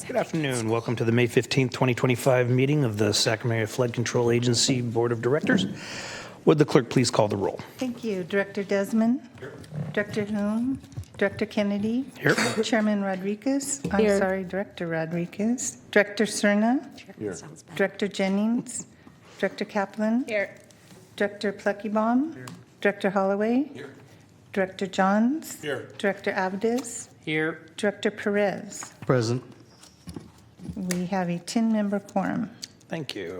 Good afternoon. Welcome to the May 15th, 2025 meeting of the Sacramento Flood Control Agency Board of Directors. Would the clerk please call the roll? Thank you. Director Desmond? Here. Director Hume? Director Kennedy? Here. Chairman Rodriguez? Here. I'm sorry, Director Rodriguez. Director Cerna? Here. Director Jennings? Director Kaplan? Here. Director Pluckybaum? Here. Director Holloway? Here. Director Johns? Here. Director Abdis? Here. Director Perez? Present. We have a 10-member quorum. Thank you.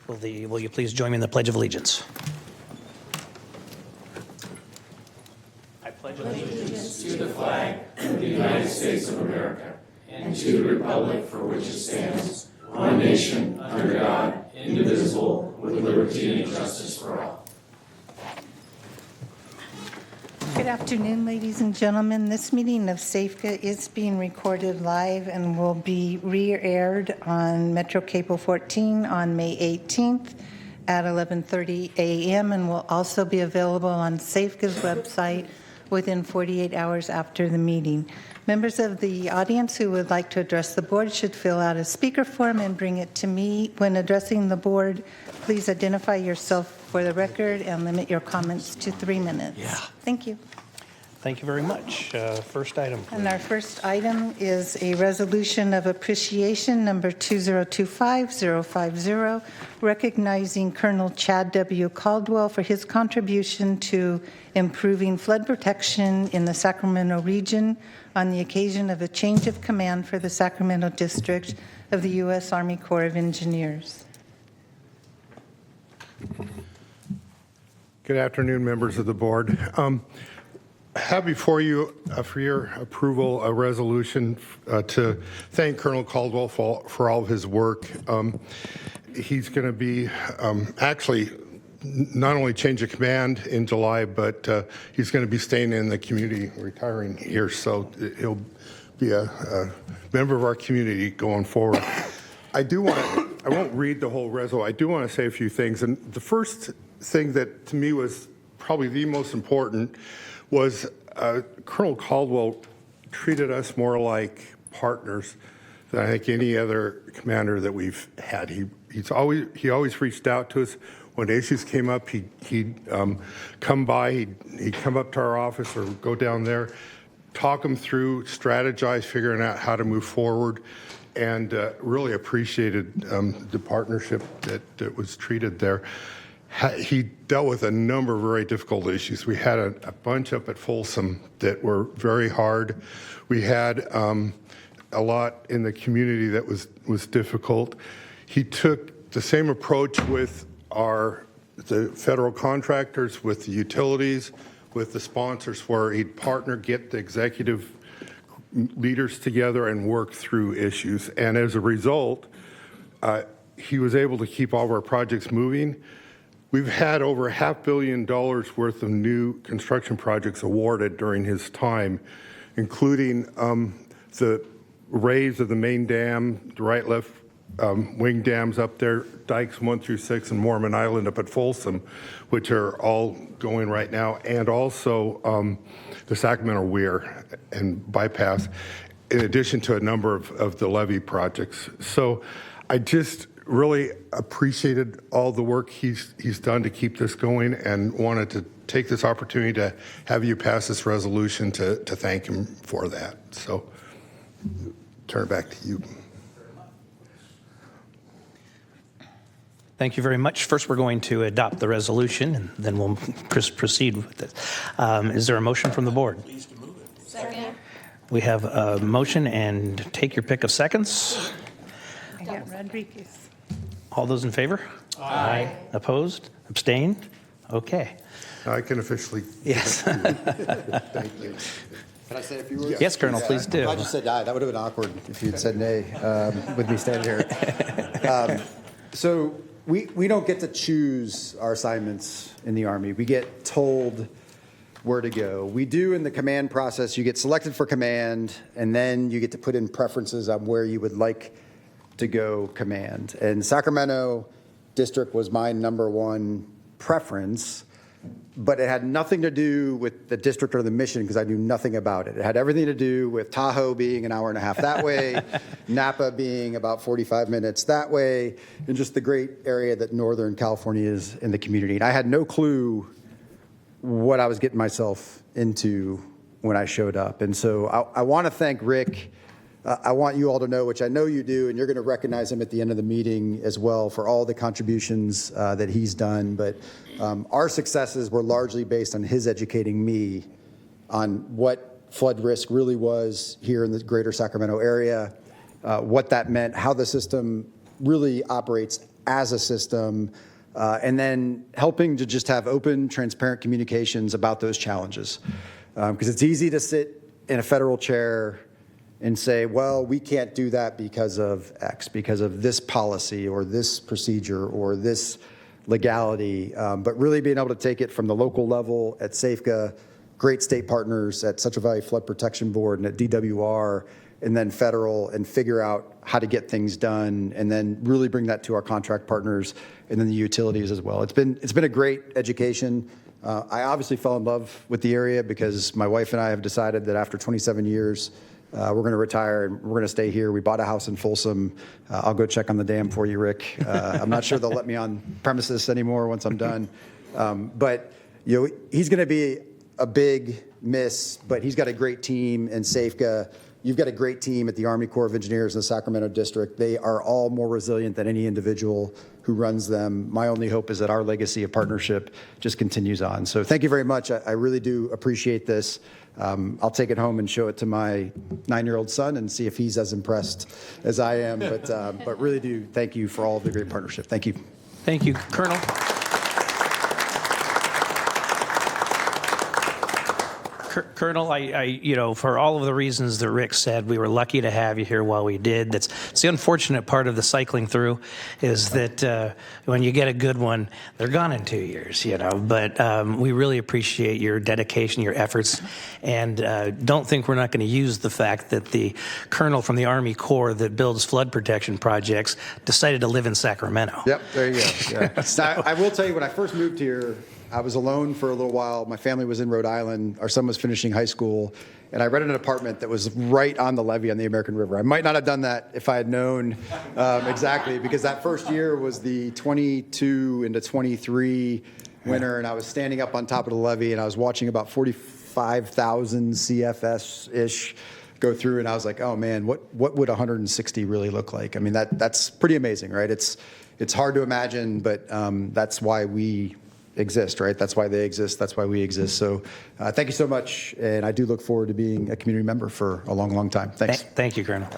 Will you please join me in the Pledge of Allegiance? I pledge allegiance to the flag of the United States of America and to the republic for which it stands, one nation, under God, indivisible, with liberty and justice for all. Good afternoon, ladies and gentlemen. This meeting of SAFCA is being recorded live and will be re-aired on Metro Cable 14 on May 18th at 11:30 a.m. and will also be available on SAFCA's website within 48 hours after the meeting. Members of the audience who would like to address the board should fill out a speaker form and bring it to me. When addressing the board, please identify yourself for the record and limit your comments to 3 minutes. Yeah. Thank you. Thank you very much. First item, please. And our first item is a resolution of appreciation number 2025050, recognizing Colonel Chad W. Caldwell for his contribution to improving flood protection in the Sacramento region on the occasion of a change of command for the Sacramento district of the U.S. Army Corps of Engineers. Good afternoon, members of the board. I have before you, for your approval, a resolution to thank Colonel Caldwell for all of his work. He's going to be actually not only change of command in July, but he's going to be staying in the community, retiring here, so he'll be a member of our community going forward. I won't read the whole resolution. I do want to say a few things. And the first thing that to me was probably the most important was Colonel Caldwell treated us more like partners than I think any other commander that we've had. He always reached out to us when issues came up. He'd come by, he'd come up to our office or go down there, talk them through, strategize, figuring out how to move forward, and really appreciated the partnership that was treated there. He dealt with a number of very difficult issues. We had a bunch up at Folsom that were very hard. We had a lot in the community that was difficult. He took the same approach with the federal contractors, with the utilities, with the sponsors, where he'd partner, get the executive leaders together and work through issues. And as a result, he was able to keep all of our projects moving. We've had over $500 million worth of new construction projects awarded during his time, including the raise of the main dam, the right left wing dams up there, dikes 1 through 6 and Mormon Island up at Folsom, which are all going right now, and also the Sacramento Weir and bypass, in addition to a number of the levee projects. So I just really appreciated all the work he's done to keep this going, and wanted to take this opportunity to have you pass this resolution to thank him for that. So turn it back to you. Thank you very much. First, we're going to adopt the resolution, and then we'll proceed with it. Is there a motion from the board? Second. We have a motion, and take your pick of seconds. I got Rodriguez. All those in favor? Aye. Opposed? Abstained? Okay. I can officially. Yes. Thank you. Can I say a few words? Yes, Colonel, please do. If I just said aye, that would have been awkward if you'd said nay with me standing here. So we don't get to choose our assignments in the Army. We get told where to go. We do in the command process. You get selected for command, and then you get to put in preferences on where you would like to go command. And Sacramento District was my #1 preference. but it had nothing to do with the district or the mission because I knew nothing about it. It had everything to do with Tahoe being an hour and a half that way, Napa being about 45 minutes that way, and just the great area that Northern California is in the community. And I had no clue what I was getting myself into when I showed up. And so I want to thank Rick. I want you all to know, which I know you do, and you're going to recognize him at the end of the meeting as well for all the contributions that he's done. But our successes were largely based on his educating me on what flood risk really was here in the greater Sacramento area, what that meant, how the system really operates as a system, and then helping to just have open, transparent communications about those challenges. Because it's easy to sit in a federal chair and say, well, we can't do that because of X, because of this policy or this procedure or this legality, but really being able to take it from the local level at SAFCA, great state partners at Central Valley Flood Protection Board and at DWR, and then federal, and figure out how to get things done, and then really bring that to our contract partners and then the utilities as well. It's been a great education. I obviously fell in love with the area because my wife and I have decided that after 27 years, we're going to retire and we're going to stay here. We bought a house in Folsom. I'll go check on the dam for you, Rick. I'm not sure they'll let me on premises anymore once I'm done. But he's going to be a big miss, but he's got a great team in SAFCA. You've got a great team at the Army Corps of Engineers in the Sacramento district. They are all more resilient than any individual who runs them. My only hope is that our legacy of partnership just continues on. So thank you very much. I really do appreciate this. I'll take it home and show it to my 9-year-old son and see if he's as impressed as I am. But really do thank you for all of the great partnership. Thank you. Thank you, Colonel. Colonel, I for all of the reasons that Rick said, we were lucky to have you here while we did. It's the unfortunate part of the cycling through is that when you get a good one, they're gone in 2 years, But we really appreciate your dedication, your efforts, and don't think we're not going to use the fact that the colonel from the Army Corps that builds flood protection projects decided to live in Sacramento. Yep, there you go. Yeah. Now, I will tell you, when I first moved here, I was alone for a little while. My family was in Rhode Island. Our son was finishing high school. And I rented an apartment that was right on the levee on the American River. I might not have done that if I had known exactly, because that first year was the 22 into 23 winter, and I was standing up on top of the levee, and I was watching about 45,000 CFS-ish go through, and I was like, oh, man, what would 160 really look like? I mean, that's pretty amazing, right? It's hard to imagine, but that's why we exist, right? That's why they exist. That's why we exist. So thank you so much. And I do look forward to being a community member for a long, long time. Thanks. Thank you, Colonel.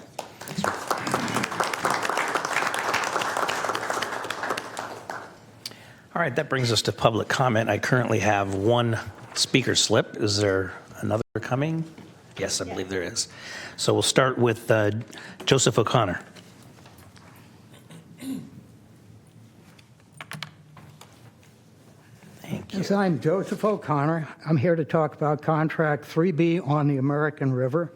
All right, that brings us to public comment. I currently have one speaker slip. Is there another coming? Yes, I believe there is. So we'll start with Joseph O'Connor. Yes, I'm Joseph O'Connor. I'm here to talk about Contract 3B on the American River.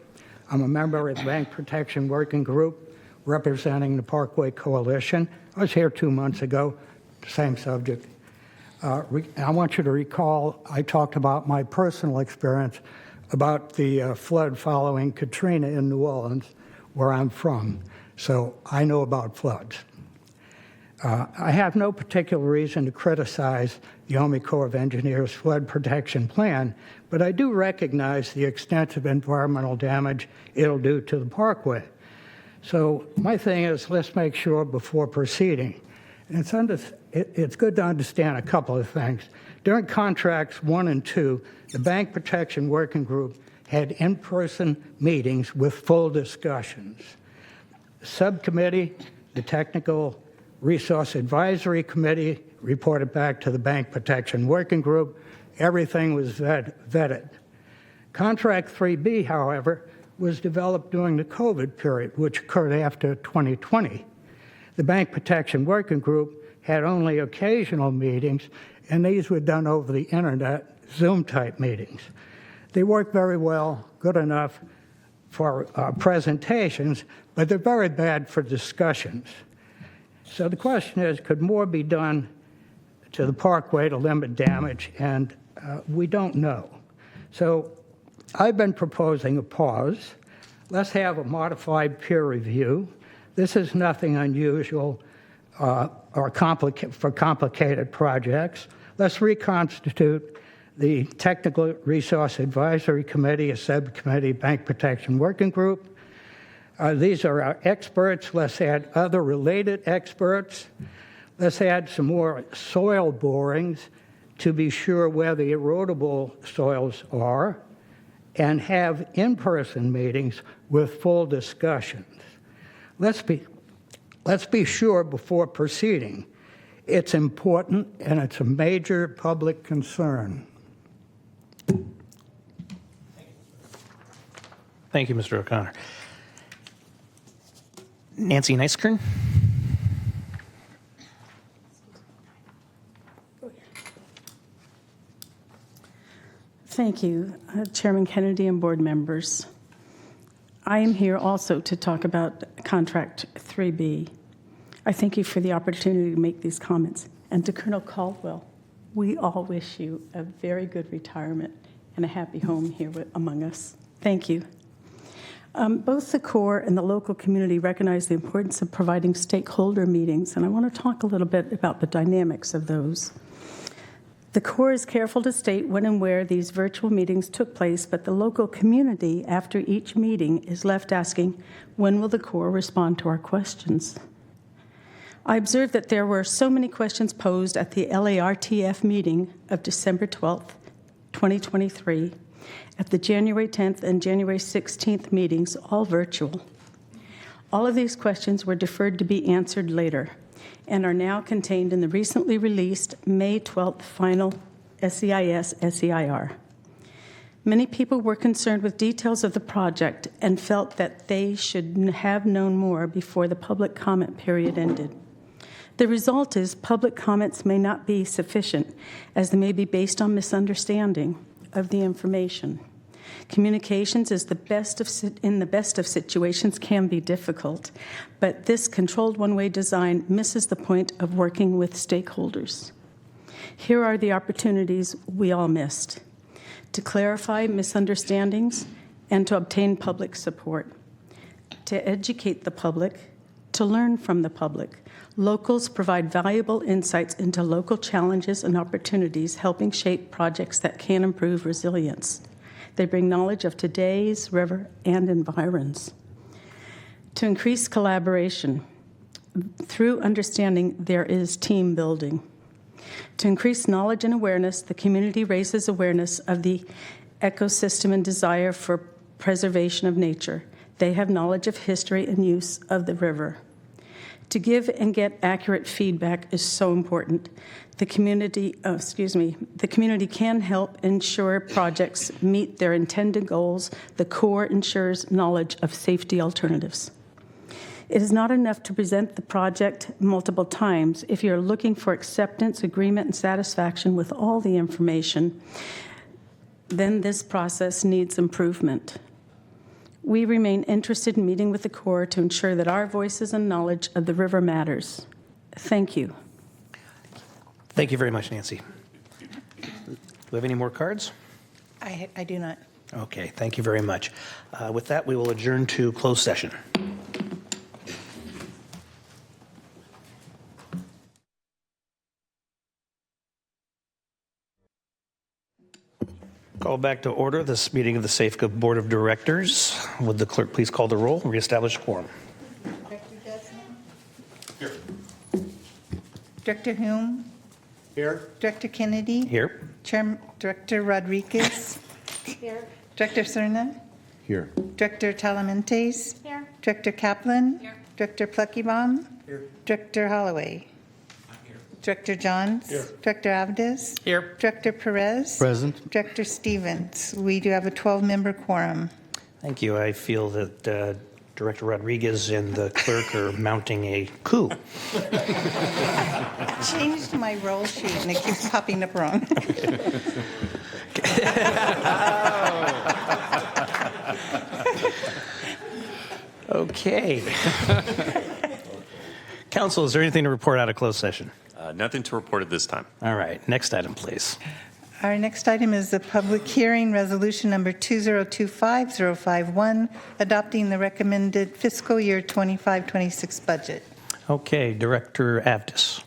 I'm a member of the Bank Protection Working Group representing the Parkway Coalition. I was here 2 months ago, same subject. I want you to recall I talked about my personal experience about the flood following Katrina in New Orleans, where I'm from. So I know about floods. I have no particular reason to criticize the Army Corps of Engineers flood protection plan, but I do recognize the extensive environmental damage it'll do to the parkway. So my thing is, let's make sure before proceeding. And it's good to understand a couple of things. During contracts 1 and 2, the Bank Protection Working Group had in-person meetings with full discussions. The subcommittee, the Technical Resource Advisory Committee reported back to the Bank Protection Working Group. Everything was vetted. Contract 3B, however, was developed during the COVID period, which occurred after 2020. The Bank Protection Working Group had only occasional meetings, and these were done over the internet, Zoom-type meetings. They work very well, good enough for presentations, but they're very bad for discussions. So the question is, could more be done to the parkway to limit damage, and we don't know. So I've been proposing a pause. Let's have a modified peer review. This is nothing unusual or for complicated projects. Let's reconstitute the Technical Resource Advisory Committee, a subcommittee, Bank Protection Working Group. These are our experts. Let's add other related experts. Let's add some more soil borings to be sure where the erodible soils are, and have in-person meetings with full discussions. Let's be sure before proceeding. It's important and it's a major public concern. Thank you, Mr. O'Connor. Nancy Niskern? Thank you, Chairman Kennedy and board members. I am here also to talk about Contract 3B. I thank you for the opportunity to make these comments. And to Colonel Caldwell, we all wish you a very good retirement and a happy home here among us. Thank you. Both the Corps and the local community recognize the importance of providing stakeholder meetings, and I want to talk a little bit about the dynamics of those. The Corps is careful to state when and where these virtual meetings took place, but the local community, after each meeting, is left asking, when will the Corps respond to our questions? I observed that there were so many questions posed at the LARTF meeting of December 12th, 2023, at the January 10th and January 16th meetings, all virtual. All of these questions were deferred to be answered later and are now contained in the recently released May 12th final SEIS-SEIR. Many people were concerned with details of the project and felt that they should have known more before the public comment period ended. The result is public comments may not be sufficient, as they may be based on misunderstanding of the information. Communications is in the best of situations can be difficult, but this controlled one-way design misses the point of working with stakeholders. Here are the opportunities we all missed: to clarify misunderstandings and to obtain public support, to educate the public, to learn from the public. Locals provide valuable insights into local challenges and opportunities, helping shape projects that can improve resilience. They bring knowledge of today's river and environs. To increase collaboration, through understanding, there is team building. To increase knowledge and awareness, the community raises awareness of the ecosystem and desire for preservation of nature. They have knowledge of history and use of the river. To give and get accurate feedback is so important. The community can help ensure projects meet their intended goals. The Corps ensures knowledge of safety alternatives. It is not enough to present the project multiple times. If you're looking for acceptance, agreement, and satisfaction with all the information, then this process needs improvement. We remain interested in meeting with the Corps to ensure that our voices and knowledge of the river matters. Thank you. Thank you very much, Nancy. Do we have any more cards? I do not. Okay, thank you very much. With that, we will adjourn to closed session. Call back to order this meeting of the SAFCA Board of Directors. Would the clerk please call the roll and reestablish quorum? Director Desmond? Here. Director Hume? Here. Director Kennedy? Here. Director Rodriguez? Here. Director Cerna? Here. Director Talamentes? Here. Director Kaplan? Here. Director Pluckybaum? Here. Director Holloway? Director Johns? Here. Director Avdes? Here. Director Perez? Present. Director Stevens? We do have a 12-member quorum. Thank you. I feel that Director Rodriguez and the clerk are mounting a coup. I changed my roll sheet and it keeps popping up wrong. Okay. Council, is there anything to report out of closed session? Nothing to report at this time. All right, next item, please. Our next item is the public hearing, resolution number 2025051, adopting the recommended fiscal year 25-26 budget. Okay, Director Avdis.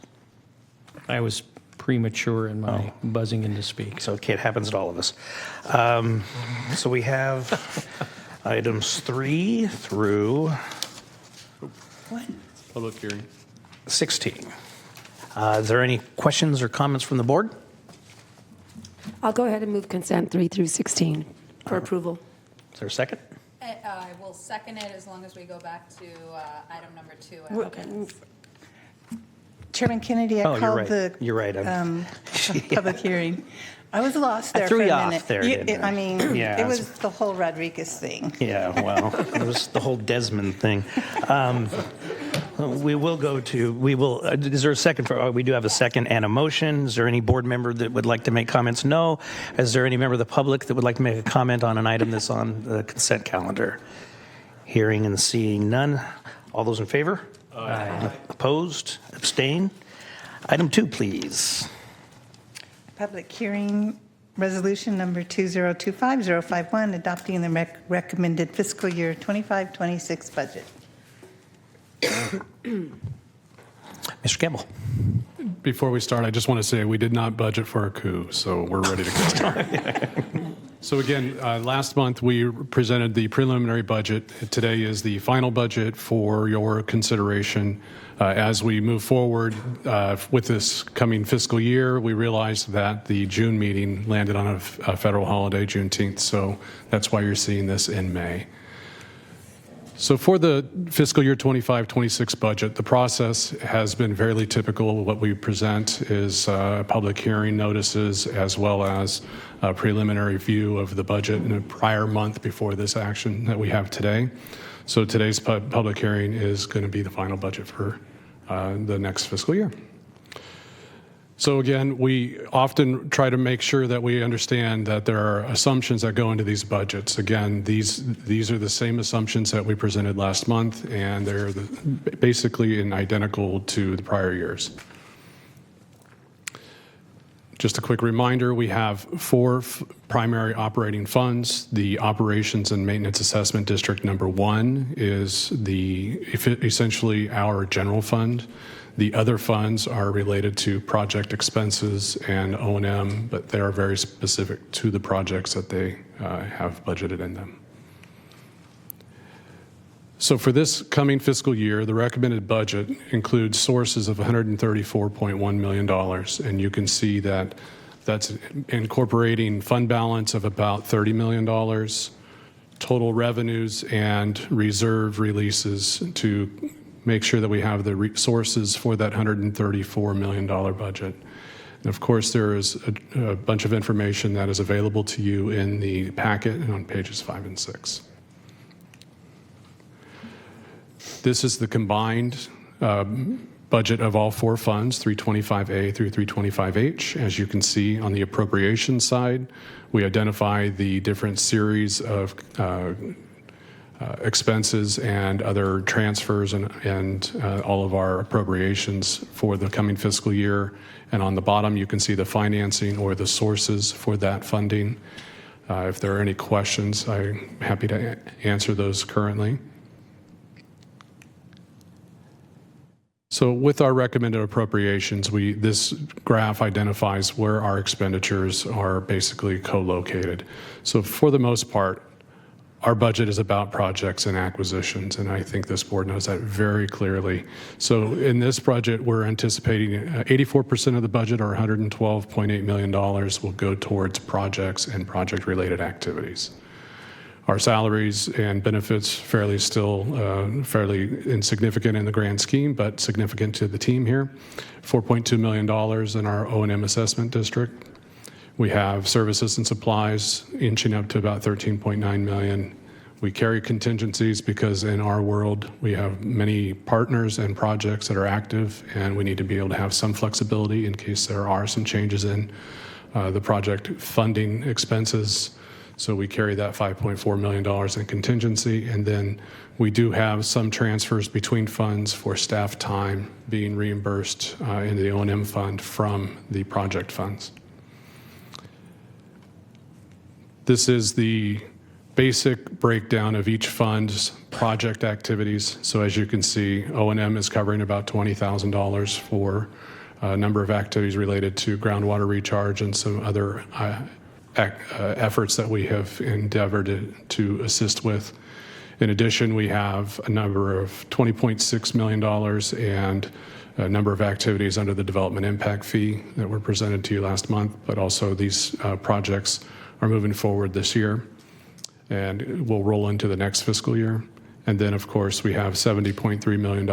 I was premature in my buzzing in to speak. So, okay, it happens to all of us. So we have items 3 through Public hearing. 16. Is there any questions or comments from the board? I'll go ahead and move consent 3 through 16 for approval. Is there a second? I will second it as long as we go back to item number 2. Okay. Chairman Kennedy, I Oh, you're called right. the You're right. public hearing. I was lost there I threw for a you minute. off there, didn't I? I mean, Yeah, it that's- was the whole Rodriguez thing. Yeah, well, it was the whole Desmond thing. We will go to, is there a second for, we do have a second and a motion. Is there any board member that would like to make comments? No. Is there any member of the public that would like to make a comment on an item that's on the consent calendar? Hearing and seeing none. All those in favor? Aye. Opposed? Abstain? Item 2, please. Public hearing, resolution number 2025051, adopting the recommended fiscal year 25-26 budget. Mr. Campbell. Before we start, I just want to say we did not budget for a coup, so we're ready to go. So again, last month we presented the preliminary budget. Today is the final budget for your consideration. As we move forward with this coming fiscal year, we realized that the June meeting landed on a federal holiday, Juneteenth, so that's why you're seeing this in May. So for the fiscal year 25-26 budget, the process has been fairly typical. What we present is public hearing notices as well as a preliminary view of the budget in a prior month before this action that we have today. So today's public hearing is going to be the final budget for the next fiscal year. So again, we often try to make sure that we understand that there are assumptions that go into these budgets. Again, these are the same assumptions that we presented last month, and they're basically identical to the prior years. Just a quick reminder, we have 4 primary operating funds. The Operations and Maintenance Assessment District number 1 is essentially our general fund. The other funds are related to project expenses and O&M, but they are very specific to the projects that they have budgeted in them. So for this coming fiscal year, the recommended budget includes sources of $134.1 million, and you can see that that's incorporating fund balance of about $30 million, total revenues and reserve releases to make sure that we have the resources for that $134 million budget. And of course, there is a bunch of information that is available to you in the packet and on pages 5 and 6. This is the combined budget of all 4 funds, 325A through 325H. As you can see on the appropriation side, we identify the different series of expenses and other transfers and all of our appropriations for the coming fiscal year. And on the bottom, you can see the financing or the sources for that funding. If there are any questions, I'm happy to answer those currently. So with our recommended appropriations, this graph identifies where our expenditures are basically co-located. So for the most part, our budget is about projects and acquisitions, and I think this board knows that very clearly. So in this budget, we're anticipating 84% of the budget, or $112.8 million, will go towards projects and project-related activities. Our salaries and benefits fairly insignificant in the grand scheme, but significant to the team here. $4.2 million in our O&M assessment district. We have services and supplies inching up to about $13.9 million. We carry contingencies because in our world, we have many partners and projects that are active, and we need to be able to have some flexibility in case there are some changes in the project funding expenses. So we carry that $5.4 million in contingency, and then we do have some transfers between funds for staff time being reimbursed into the O&M fund from the project funds. This is the basic breakdown of each fund's project activities. So as you can see, O&M is covering about $20,000 for a number of activities related to groundwater recharge and some other efforts that we have endeavored to assist with. In addition, we have a number of $20.6 million and a number of activities under the development impact fee that were presented to you last month, but also these projects are moving forward this year and will roll into the next fiscal year. And then, of course, we have $70.3 million.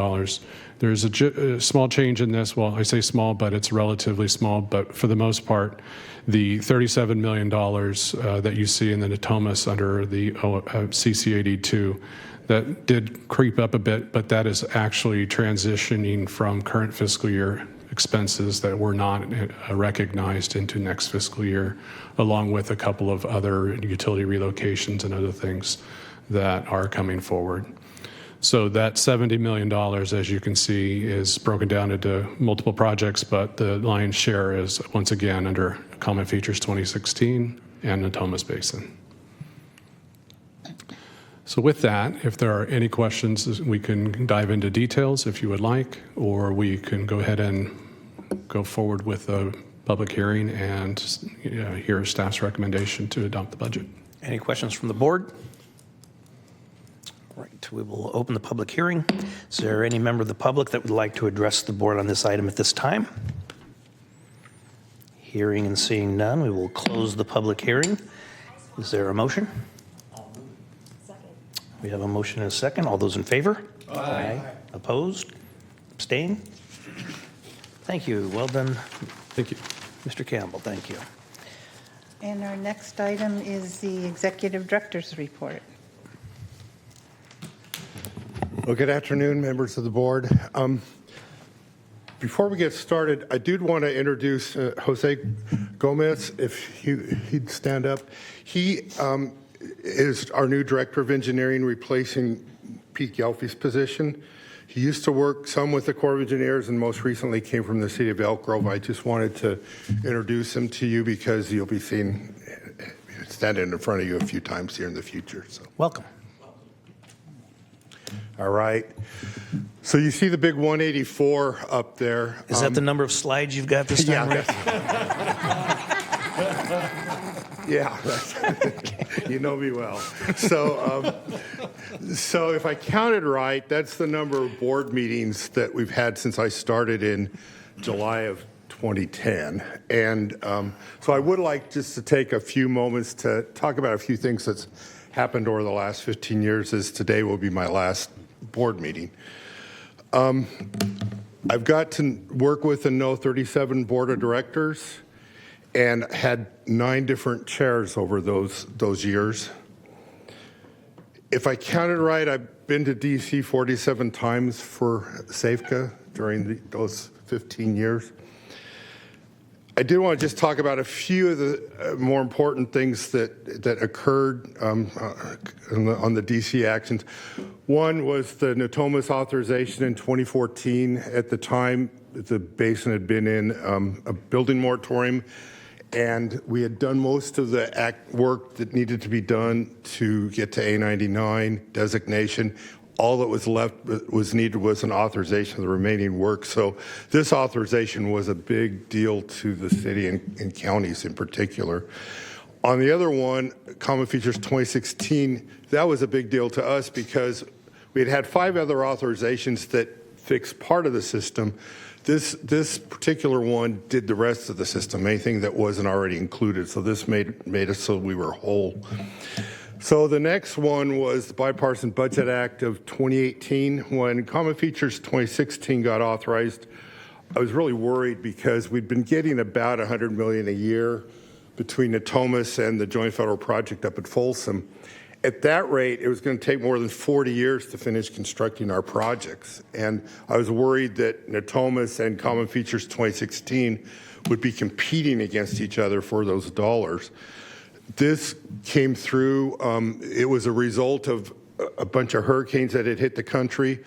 There's a small change in this. Well, I say small, but it's relatively small. But for the most part, the $37 million that you see in the Natomas under the CC82, that did creep up a bit, but that is actually transitioning from current fiscal year expenses that were not recognized into next fiscal year, along with a couple of other utility relocations and other things that are coming forward. So that $70 million, as you can see, is broken down into multiple projects, but the lion's share is, once again, under Common Features 2016 and Natomas Basin. So with that, if there are any questions, we can dive into details if you would like, or we can go ahead and go forward with a public hearing and hear staff's recommendation to adopt the budget. Any questions from the board? Right, we will open the public hearing. Is there any member of the public that would like to address the board on this item at this time? Hearing and seeing none, we will close the public hearing. Is there a motion? We have a motion and a second. All those in favor? Aye. Opposed? Abstain? Thank you. Well done. Thank you. Mr. Campbell, thank you. And our next item is the Executive Director's Report. Well, good afternoon, members of the board. Before we get started, I do want to introduce Jose Gomez, if he'd stand up. He is our new Director of Engineering, replacing Pete Gelfie's position. He used to work some with the Corps of Engineers and most recently came from the city of Elk Grove. I just wanted to introduce him to you because you'll be seeing standing in front of you a few times here in the future. So. Welcome. All right. So you see the big 184 up there. Is that the number of slides you've got this time? Yeah. You know me well. So if I counted right, that's the number of board meetings that we've had since I started in July of 2010. And so I would like just to take a few moments to talk about a few things that's happened over the last 15 years, as today will be my last board meeting. I've got to work with and know 37 board of directors and had 9 different chairs over those years. If I counted right, I've been to DC 47 times for SAFCA during those 15 years. I do want to just talk about a few of the more important things that occurred on the DC actions. One was the Natomas authorization in 2014. At the time, the basin had been in a building moratorium, and we had done most of the work that needed to be done to get to A99 designation. All that was left was needed was an authorization of the remaining work. So this authorization was a big deal to the city and counties in particular. On the other one, Common Features 2016, that was a big deal to us because we had 5 other authorizations that fixed part of the system. This particular one did the rest of the system, anything that wasn't already included. So this made us so we were whole. So the next one was the Bipartisan Budget Act of 2018. When Common Features 2016 got authorized, I was really worried because we'd been getting about $100 million a year between Natomas and the Joint Federal Project up at Folsom. At that rate, it was going to take more than 40 years to finish constructing our projects. And I was worried that Natomas and Common Features 2016 would be competing against each other for those dollars. This came through, it was a result of a bunch of hurricanes that had hit the country.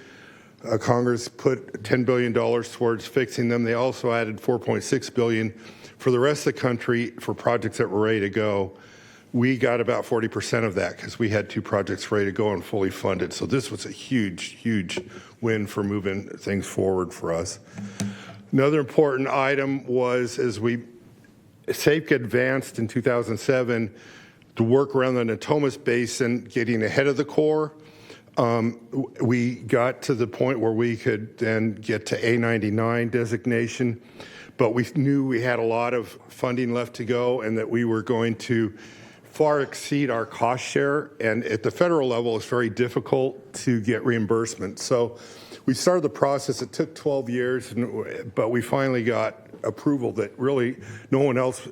Congress put $10 billion towards fixing them. They also added $4.6 billion for the rest of the country for projects that were ready to go. We got about 40% of that because we had 2 projects ready to go and fully funded. So this was a huge, huge win for moving things forward for us. Another important item was as SAFCA advanced in 2007 to work around the Natomas Basin, getting ahead of the Corps. We got to the point where we could then get to A99 designation, but we knew we had a lot of funding left to go and that we were going to far exceed our cost share. And at the federal level, it's very difficult to get reimbursement. So we started the process. It took 12 years, but we finally got approval that really no one else,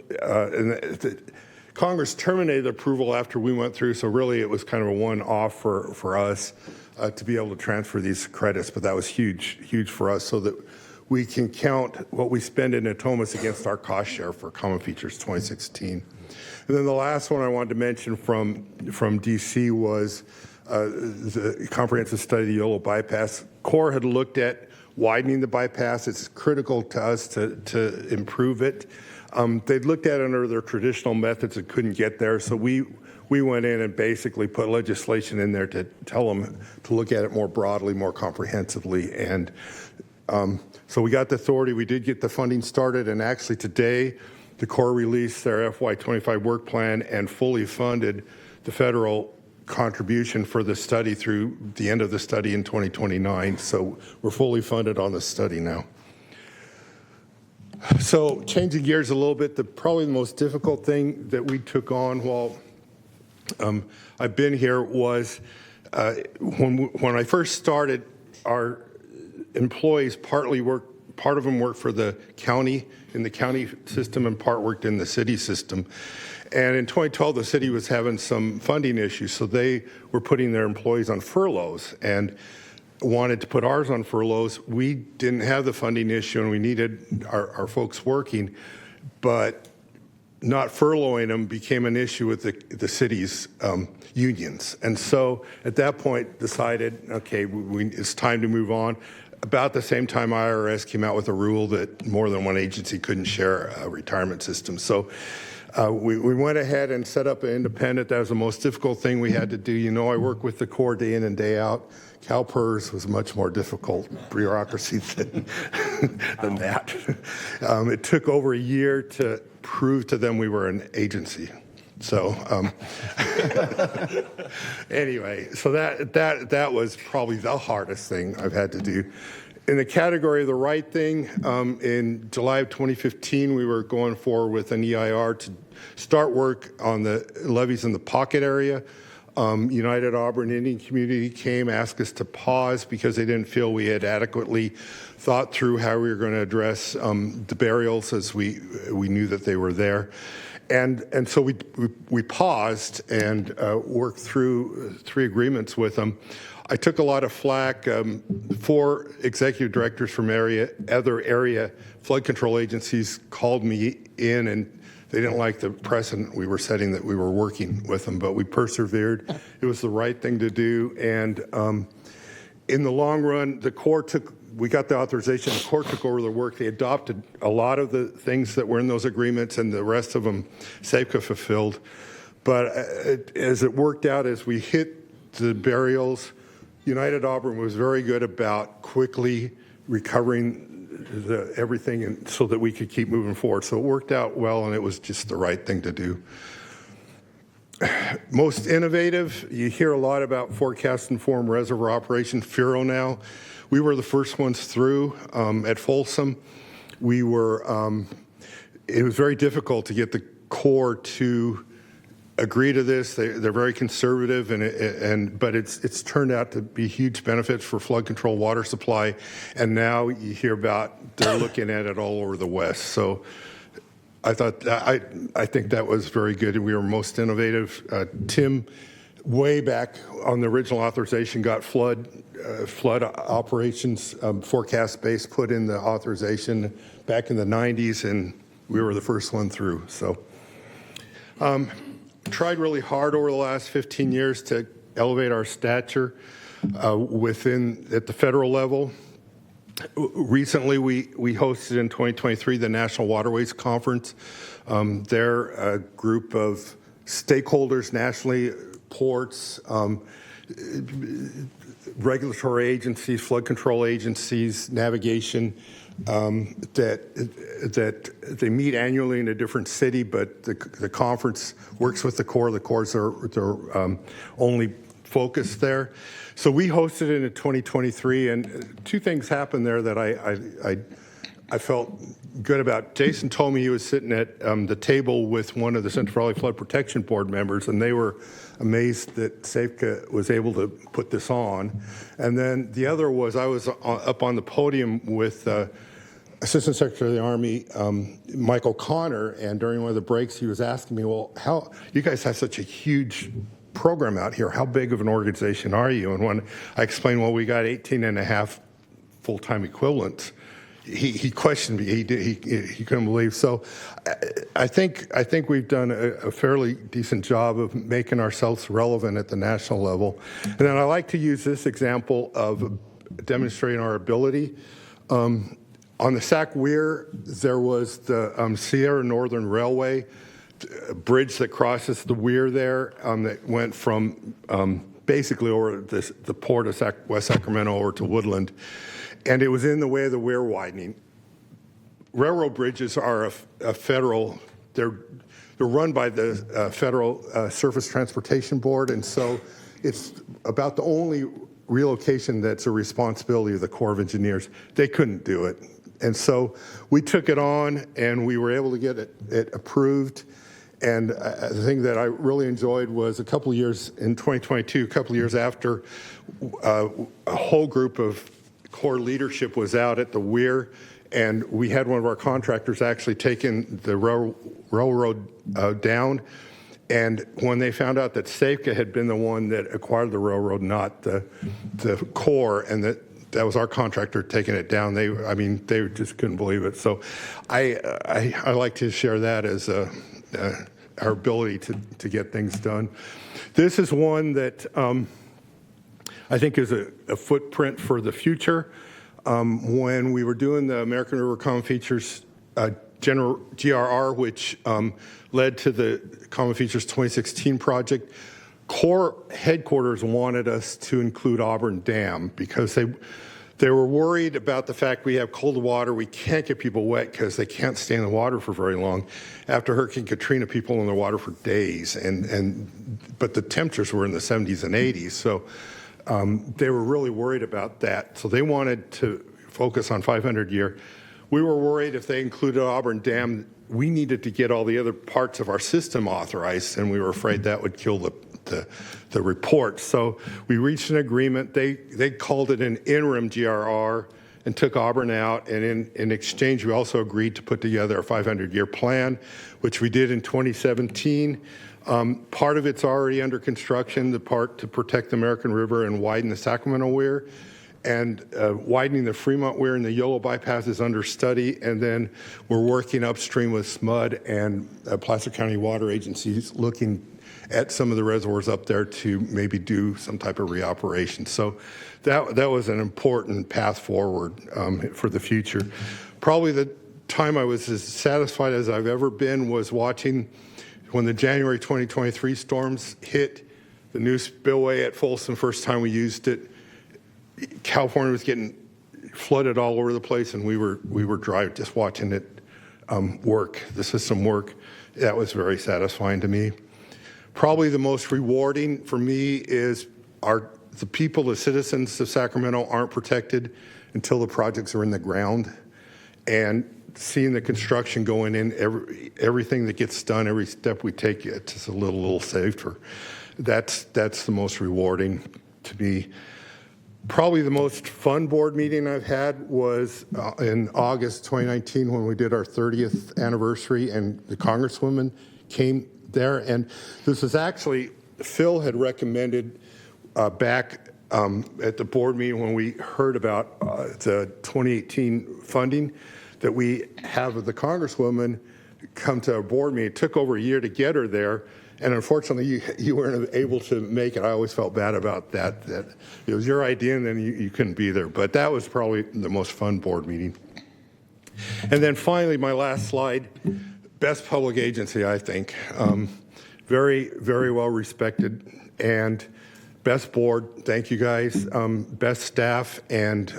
Congress terminated approval after we went through, so really it was kind of a one-off for us to be able to transfer these credits, but that was huge, huge for us so that we can count what we spend in Natomas against our cost share for Common Features 2016. And then the last one I wanted to mention from DC was the comprehensive study of the Yolo bypass. Corps had looked at widening the bypass. It's critical to us to improve it. They'd looked at it under their traditional methods and couldn't get there, so we went in and basically put legislation in there to tell them to look at it more broadly, more comprehensively. And so we got the authority. We did get the funding started, and actually today the Corps released their FY25 work plan and fully funded the federal contribution for the study through the end of the study in 2029. So we're fully funded on the study now. So changing gears a little bit, probably the most difficult thing that we took on while I've been here was when I first started, our employees part of them worked for the county, in the county system, and part worked in the city system. And in 2012, the city was having some funding issues, so they were putting their employees on furloughs and wanted to put ours on furloughs. We didn't have the funding issue, and we needed our folks working, but not furloughing them became an issue with the city's unions. And so at that point decided, okay, it's time to move on. About the same time, IRS came out with a rule that more than one agency couldn't share a retirement system. So we went ahead and set up an independent. That was the most difficult thing we had to do. You know, I work with the Corps day in and day out. CalPERS was much more difficult bureaucracy than that. It took over a year to prove to them we were an agency. So anyway, so that was probably the hardest thing I've had to do. In the category of the right thing, in July of 2015, we were going forward with an EIR to start work on the levees in the pocket area. United Auburn Indian Community came, asked us to pause because they didn't feel we had adequately thought through how we were going to address the burials as we knew that they were there. And so we paused and worked through 3 agreements with them. I took a lot of flack. 4 executive directors from other area flood control agencies called me in, and they didn't like the precedent we were setting that we were working with them, but we persevered. It was the right thing to do. And in the long run, we got the authorization, the Corps took over the work. They adopted a lot of the things that were in those agreements, and the rest of them SAFCA fulfilled. But as it worked out, as we hit the burials, United Auburn was very good about quickly recovering everything and so that we could keep moving forward. So it worked out well, and it was just the right thing to do. Most innovative, you hear a lot about forecast informed reservoir operation, FIRO now. We were the first ones through at Folsom. It was very difficult to get the Corps to agree to this. They're very conservative, but it's turned out to be huge benefits for flood control, water supply, and now you hear about they're looking at it all over the West. So I think that was very good, and we were most innovative. Tim, way back on the original authorization, got flood operations forecast base put in the authorization back in the 90s, and we were the first one through. So. tried really hard over the last 15 years to elevate our stature at the federal level. Recently, we hosted in 2023 the National Waterways Conference. They're a group of stakeholders nationally, ports, regulatory agencies, flood control agencies, navigation, that they meet annually in a different city, but the conference works with the Corps. The Corps are their only focus there. So we hosted it in 2023, and two things happened there that I felt good about. Jason told me he was sitting at the table with one of the Central Valley Flood Protection Board members, and they were amazed that SAFCA was able to put this on. And then the other was I was up on the podium with Assistant Secretary of the Army, Mike O'Connor, and during one of the breaks, he was asking me, well, how you guys have such a huge program out here. How big of an organization are you? And when I explained, well, we got 18 and a half full-time equivalents, he questioned me. He couldn't believe. So I think we've done a fairly decent job of making ourselves relevant at the national level. And then I like to use this example of demonstrating our ability. On the Sac Weir, there was the Sierra Northern Railway, a bridge that crosses the weir there that went from basically over the port of West Sacramento over to Woodland. And it was in the way of the weir widening. Railroad bridges are a federal, they're run by the Federal Surface Transportation Board, and so it's about the only relocation that's a responsibility of the Corps of Engineers. They couldn't do it. And so we took it on, and we were able to get it approved. And the thing that I really enjoyed was a couple of years in 2022, a couple of years after, a whole group of Corps leadership was out at the weir, and we had one of our contractors actually taking the railroad down. And when they found out that SAFCA had been the one that acquired the railroad, not the Corps, and that was our contractor taking it down, they just couldn't believe it. So I like to share that as our ability to get things done. This is one that I think is a footprint for the future. When we were doing the American River Common Features General GRR, which led to the Common Features 2016 project, Corps headquarters wanted us to include Auburn Dam because they were worried about the fact we have cold water. We can't get people wet because they can't stay in the water for very long. After Hurricane Katrina, people were in the water for days, but the temperatures were in the 70s and 80s, so they were really worried about that. So they wanted to focus on 500-year. We were worried if they included Auburn Dam, we needed to get all the other parts of our system authorized, and we were afraid that would kill the report. So we reached an agreement. They called it an interim GRR and took Auburn out. And in exchange, we also agreed to put together a 500-year plan, which we did in 2017. Part of it's already under construction, the part to protect the American River and widen the Sacramento Weir. And widening the Fremont Weir and the Yolo Bypass is under study. And then we're working upstream with SMUD and Placer County Water Agencies looking at some of the reservoirs up there to maybe do some type of reoperation. So that was an important path forward for the future. Probably the time I was as satisfied as I've ever been was watching when the January 2023 storms hit the new spillway at Folsom, first time we used it. California was getting flooded all over the place, and we were driving, just watching it work, the system work. That was very satisfying to me. Probably the most rewarding for me is the people, the citizens of Sacramento aren't protected until the projects are in the ground. And seeing the construction going in, everything that gets done, every step we take, it's just a little safer. That's the most rewarding to me. Probably the most fun board meeting I've had was in August 2019 when we did our 30th anniversary, and the Congresswoman came there. And this is actually, Phil had recommended back at the board meeting when we heard about the 2018 funding that we have the Congresswoman come to our board meeting. It took over a year to get her there, And unfortunately, you weren't able to make it. I always felt bad about that, that it was your idea and then you couldn't be there. But that was probably the most fun board meeting. And then finally, my last slide, best public agency, I think. Very, very well respected. And best board, thank you guys. Best staff, and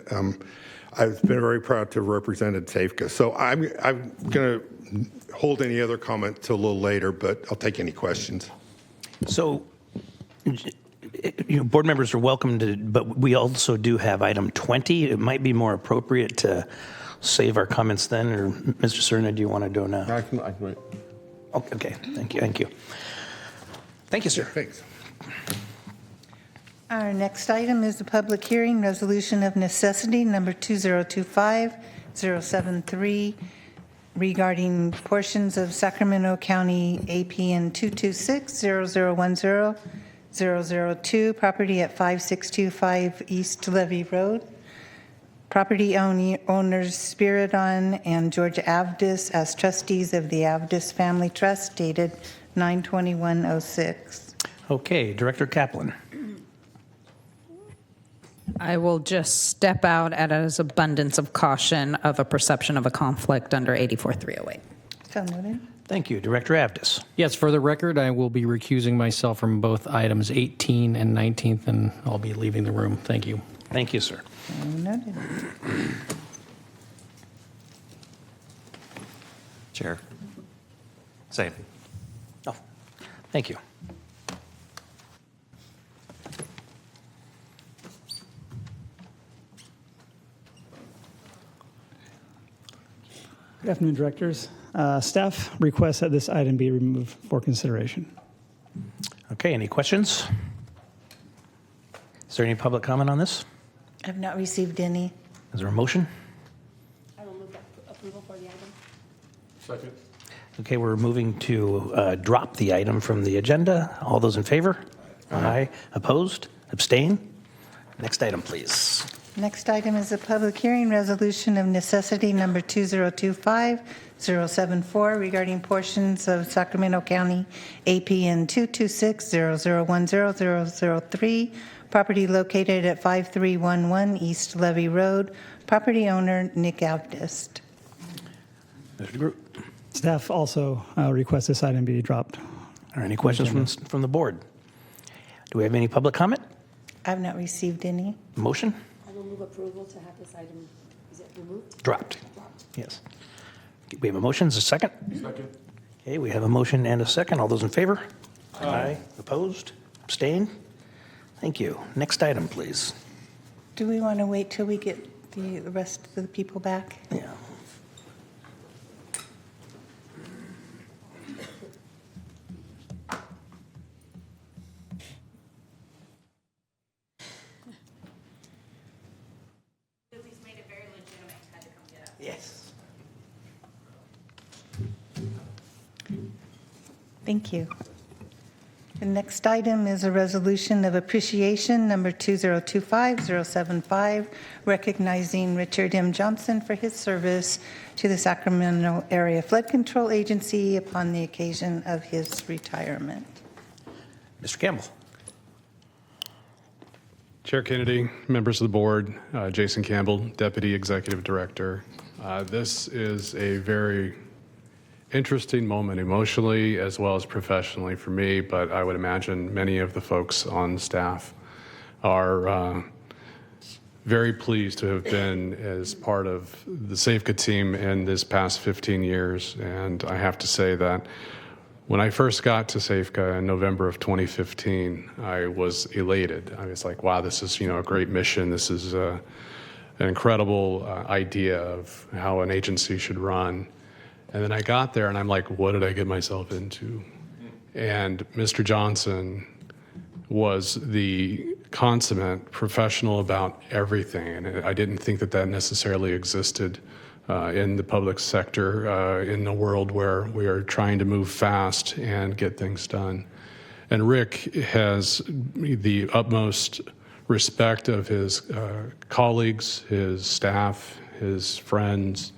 I've been very proud to have represented Safeco. So I'm going to hold any other comment till a little later, but I'll take any questions. So, board members are welcome to, but we also do have item 20. It might be more appropriate to save our comments then, or Mr. Cerna, do you want to do it now? I can wait. Okay, thank you. Thank you, sir. Thanks. Our next item is the public hearing, resolution of necessity number 2025-073, regarding portions of Sacramento County APN 226-0010-002, property at 5625 East Levy Road. Property owners Spiridon and George Avdis as trustees of the Avdis Family Trust, dated 9/21/06. Okay, Director Kaplan. I will just step out as abundance of caution of a perception of a conflict under 84308. So noted. Thank you, Director Avdis. Yes, for the record, I will be recusing myself from both items 18 and 19th, and I'll be leaving the room. Thank you. Thank you, sir. So noted. Chair. Same. Oh, thank you. Good afternoon, directors. Staff requests that this item be removed for consideration. Okay, any questions? Is there any public comment on this? I've not received any. Is there a motion? I will move approval for the item. Second. Okay, we're moving to drop the item from the agenda. All those in favor? Aye. Opposed? Abstain? Next item, please. Next item is a public hearing, resolution of necessity number 2025-074, regarding portions of Sacramento County APN 226-0010-003, property located at 5311 East Levy Road, property owner Nick Avdist. Mr. Groot. Staff also requests this item be dropped. Are any questions from the board? Do we have any public comment? I've not received any. Motion? I will move approval to have this item, is it removed? Dropped. Yes. We have a motion. Is there a second? Second. Okay, we have a motion and a second. All those in favor? Aye. Opposed? Abstain? Thank you. Next item, please. Do we want to wait till we get the rest of the people back? Yeah. Yes. Thank you. The next item is a resolution of appreciation number 2025-075, recognizing Richard M. Johnson for his service to the Sacramento Area Flood Control Agency upon the occasion of his retirement. Mr. Campbell. Chair Kennedy, members of the board, Jason Campbell, Deputy Executive Director. This is a very interesting moment emotionally as well as professionally for me, but I would imagine many of the folks on staff are very pleased to have been as part of the Safeco team in this past 15 years. And I have to say that when I first got to Safeco in November of 2015, I was elated. I was like, wow, this is, a great mission. This is an incredible idea of how an agency should run. And then I got there and I'm like, what did I get myself into? And Mr. Johnson was the consummate professional about everything. And I didn't think that that necessarily existed in the public sector, in a world where we are trying to move fast and get things done. And Rick has the utmost respect of his colleagues, his staff, his friends,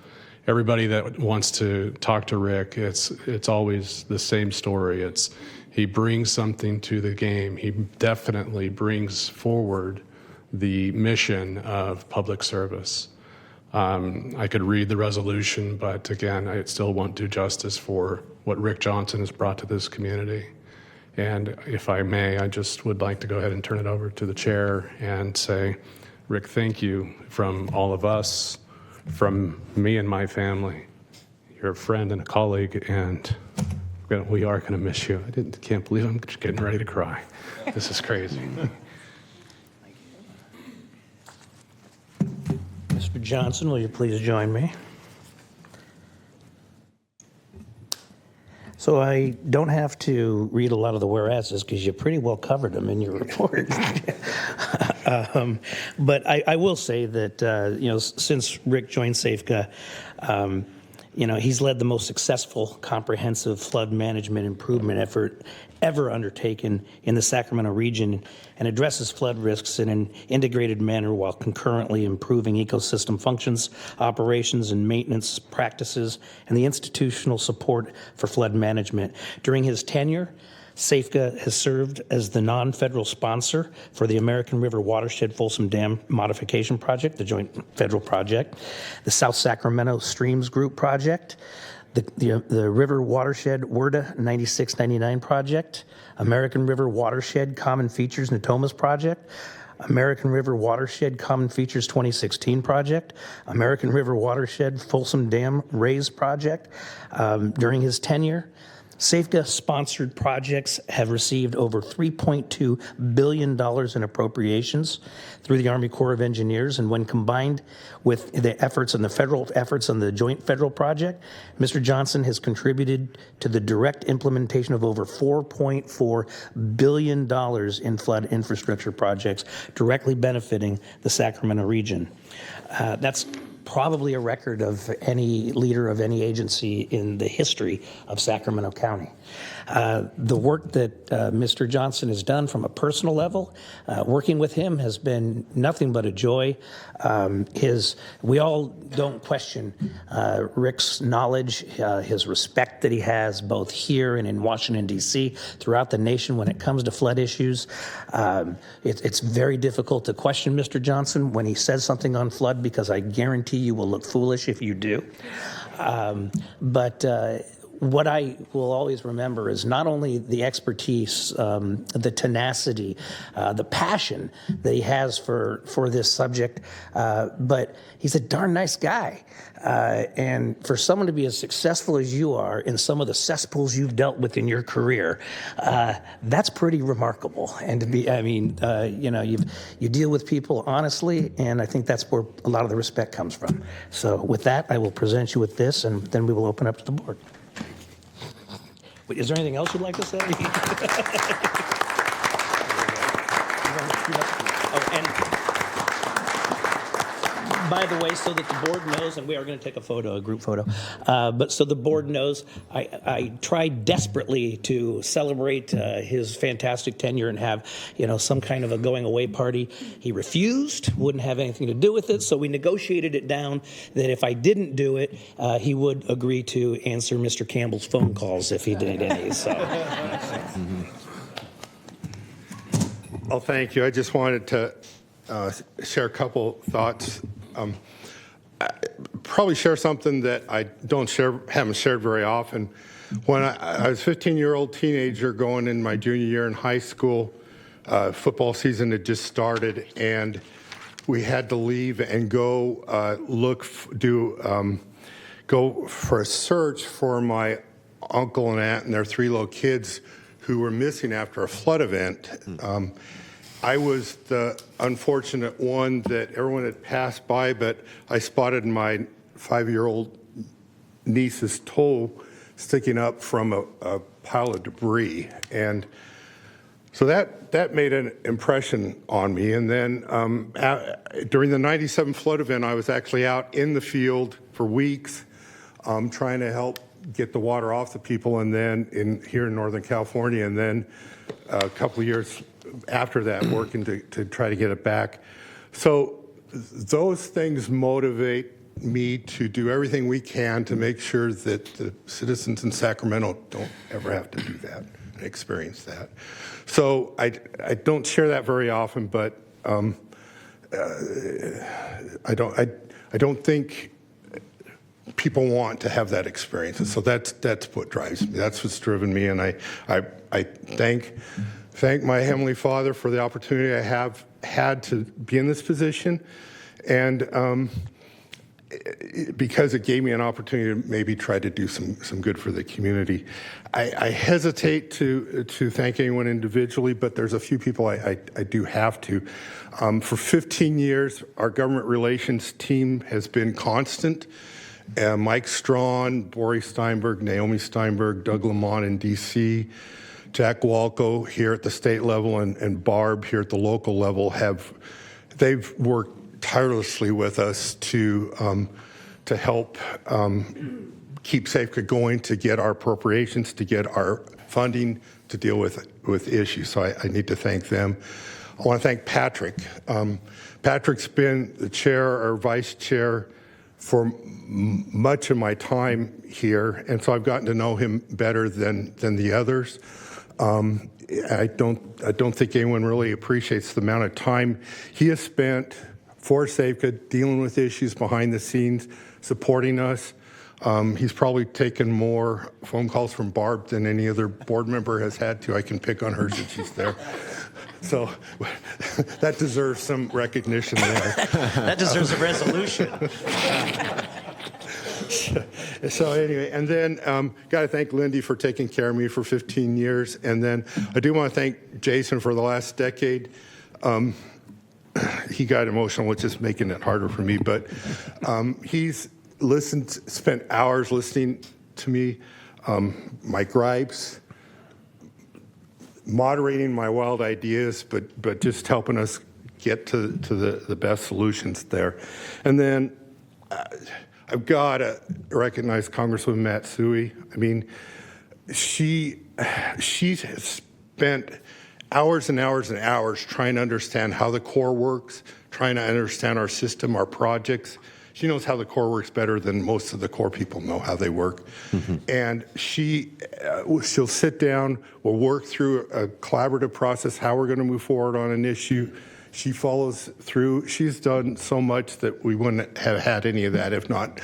everybody that wants to talk to Rick. It's always the same story. It's He brings something to the game. He definitely brings forward the mission of public service. I could read the resolution, but again, I still won't do justice for what Rick Johnson has brought to this community. And if I may, I just would like to go ahead and turn it over to the chair and say, Rick, thank you from all of us, from me and my family. You're a friend and a colleague, and we are going to miss you. Can't believe I'm just getting ready to cry. This is crazy. Mr. Johnson, will you please join me? So I don't have to read a lot of the whereases because you pretty well covered them in your report. But I will say that, since Rick joined SAFCA, he's led the most successful comprehensive flood management improvement effort ever undertaken in the Sacramento region and addresses flood risks in an integrated manner while concurrently improving ecosystem functions, operations, and maintenance practices, and the institutional support for flood management. During his tenure, SAFCA has served as the non-federal sponsor for the American River Watershed Folsom Dam Modification Project, the joint federal project, the South Sacramento Streams Group project, the River Watershed WRDA 9699 project, American River Watershed Common Features Natomas project, American River Watershed Common Features 2016 project, American River Watershed Folsom Dam Raise project. During his tenure, SAFCA-sponsored projects have received over $3.2 billion in appropriations through the Army Corps of Engineers, and when combined with the efforts and the federal efforts on the joint federal project, Mr. Johnson has contributed to the direct implementation of over $4.4 billion in flood infrastructure projects directly benefiting the Sacramento region. That's probably a record of any leader of any agency in the history of Sacramento County. The work that Mr. Johnson has done from a personal level, working with him has been nothing but a joy. We all don't question Rick's knowledge, his respect that he has both here and in Washington, D.C., throughout the nation when it comes to flood issues. It's very difficult to question Mr. Johnson when he says something on flood because I guarantee you will look foolish if you do. But what I will always remember is not only the expertise, the tenacity, the passion that he has for this subject, but he's a darn nice guy. And for someone to be as successful as you are in some of the cesspools you've dealt with in your career, that's pretty remarkable. And to be, you deal with people honestly, and I think that's where a lot of the respect comes from. So with that, I will present you with this, and then we will open up to the board. Wait, is there anything else you'd like to say? By the way, so that the board knows, and we are going to take a photo, a group photo, but so the board knows, I tried desperately to celebrate his fantastic tenure and have, some kind of a going away party. He refused, wouldn't have anything to do with it, so we negotiated it down that if I didn't do it, he would agree to answer Mr. Campbell's phone calls if he did any. So. Well, thank you. I just wanted to share a couple thoughts. Probably share something that I haven't shared very often. When I was a 15-year-old teenager going in my junior year in high school, football season had just started, and we had to leave and go go for a search for my uncle and aunt and their 3 little kids who were missing after a flood event. I was the unfortunate one that everyone had passed by, but I spotted my 5-year-old niece's toe sticking up from a pile of debris. And so that made an impression on me. And then during the 97 flood event, I was actually out in the field for weeks trying to help get the water off the people, and then here in Northern California, and then a couple of years after that working to try to get it back. So those things motivate me to do everything we can to make sure that the citizens in Sacramento don't ever have to do that. experienced that. So I don't share that very often, but I don't think people want to have that experience. And so that's what drives me. That's what's driven me. And I thank my Heavenly Father for the opportunity I have had to be in this position. And because it gave me an opportunity to maybe try to do some good for the community. I hesitate to thank anyone individually, but there's a few people I do have to. For 15 years, our government relations team has been constant. Mike Strawn, Bory Steinberg, Naomi Steinberg, Doug Lamont in D.C., Jack Walco here at the state level, and Barb here at the local level they've worked tirelessly with us to help keep Safeco going, to get our appropriations, to get our funding to deal with issues. So I need to thank them. I want to thank Patrick. Patrick's been the chair or vice chair for much of my time here, and so I've gotten to know him better than the others. I don't think anyone really appreciates the amount of time he has spent for Safeco, dealing with issues behind the scenes, supporting us. He's probably taken more phone calls from Barb than any other board member has had to. I can pick on her since she's there. So that deserves some recognition there. That deserves a resolution. So anyway, and then got to thank Lindy for taking care of me for 15 years. And then I do want to thank Jason for the last decade. He got emotional, which is making it harder for me. But he's spent hours listening to me, my gripes, moderating my wild ideas, but just helping us get to the best solutions there. And then I've got to recognize Congresswoman Matsui. I mean, she has spent hours and hours and hours trying to understand how the Corps works, trying to understand our system, our projects. She knows how the Corps works better than most of the Corps people know how they work. Mm-hmm. And she'll sit down, we'll work through a collaborative process, how we're going to move forward on an issue. She follows through. She's done so much that we wouldn't have had any of that if not